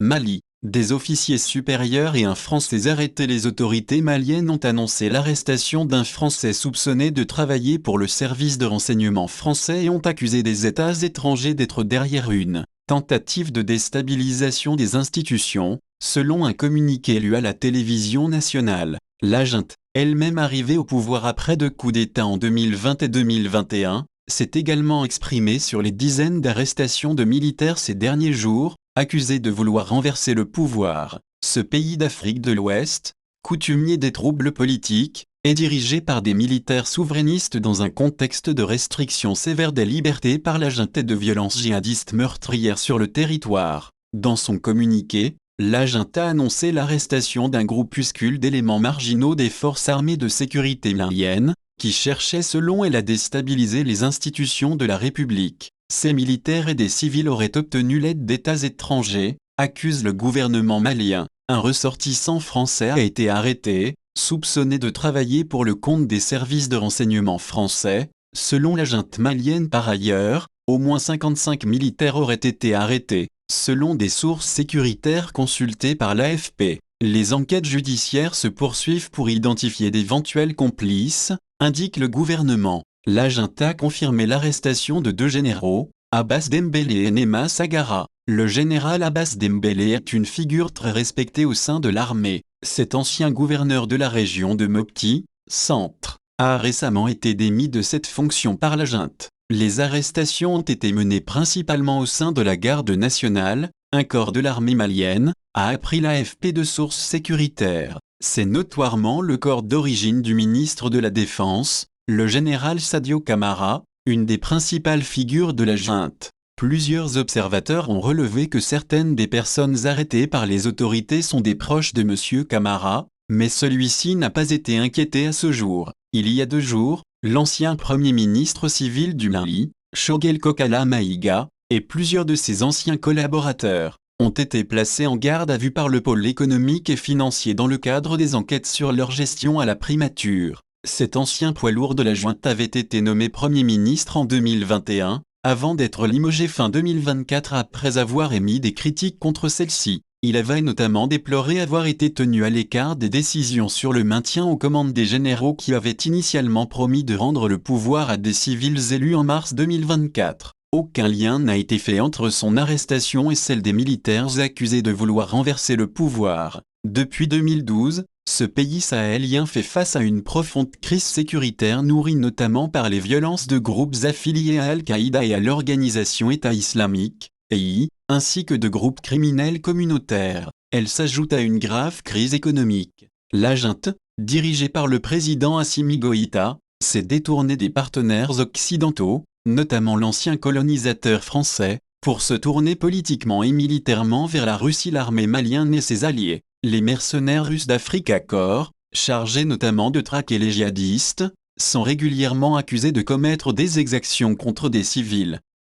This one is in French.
Mali. Des officiers supérieurs et un Français arrêtés. Les autorités maliennes ont annoncé l'arrestation d'un Français soupçonné de travailler pour le service de renseignement français et ont accusé des États étrangers d'être derrière une tentative de déstabilisation des institutions, selon un communiqué lu à la télévision nationale. La junte, elle-même arrivée au pouvoir après 2 coups d'État en 2020 et 2021, s'est également exprimée sur les dizaines d'arrestations de militaires ces derniers jours, accusés de vouloir renverser le pouvoir. Ce pays d'Afrique de l'Ouest, coutumier des troubles politiques, est dirigé par des militaires souverainistes dans un contexte de restriction sévère des libertés par la junte et de violences djihadistes meurtrières sur le territoire. Dans son communiqué, la junte a annoncé l'arrestation d'un groupuscule d'éléments marginaux des forces armées de sécurité maliennes, qui cherchaient selon elle à déstabiliser les institutions de la République. Ces militaires et des civils auraient obtenu l'aide d'États étrangers, accuse le gouvernement malien. Un ressortissant français a été arrêté, soupçonné de travailler pour le compte des services de renseignement français. Selon la junte malienne par ailleurs, au moins 55 militaires auraient été arrêtés. Selon des sources sécuritaires consultées par l'AFP, les enquêtes judiciaires se poursuivent pour identifier d'éventuels complices, indique le gouvernement. La junte a confirmé l'arrestation de 2 généraux, Abbas Dembélé et Nema Sagara. Le général Abbas Dembélé est une figure très respectée au sein de l'armée. Cet ancien gouverneur de la région de Mopti, Centre, a récemment été démis de cette fonction par la junte. Les arrestations ont été menées principalement au sein de la Garde nationale, un corps de l'armée malienne, a appris l'AFP de sources sécuritaires. C'est notoirement le corps d'origine du ministre de la Défense, le général Sadio Camara, une des principales figures de la junte. Plusieurs observateurs ont relevé que certaines des personnes arrêtées par les autorités sont des proches de M. Camara, mais celui-ci n'a pas été inquiété à ce jour. Il y a 2 jours, l'ancien premier ministre civil du Mali, Choguel Kokala Maïga, et plusieurs de ses anciens collaborateurs, ont été placés en garde à vue par le pôle économique et financier dans le cadre des enquêtes sur leur gestion à la primature. Cet ancien poids lourd de la junte avait été nommé Premier ministre en 2021, avant d'être limogé fin 2024 après avoir émis des critiques contre celle-ci. Il avait notamment déploré avoir été tenu à l'écart des décisions sur le maintien aux commandes des généraux qui avaient initialement promis de rendre le pouvoir à des civils élus en mars 2024. Aucun lien n'a été fait entre son arrestation et celle des militaires accusés de vouloir renverser le pouvoir. Depuis 2012, ce pays sahélien fait face à une profonde crise sécuritaire nourrie notamment par les violences de groupes affiliés à Al-Qaïda et à l'organisation État islamique, EI, ainsi que de groupes criminels communautaires. Elle s'ajoute à une grave crise économique. La junte, dirigée par le président Assimi Goïta, s'est détournée des partenaires occidentaux, notamment l'ancien colonisateur français, pour se tourner politiquement et militairement vers la Russie. L'armée malienne et ses alliés, les mercenaires russes d'Africa Corps, chargés notamment de traquer les djihadistes, sont régulièrement accusés de commettre des exactions contre des civils.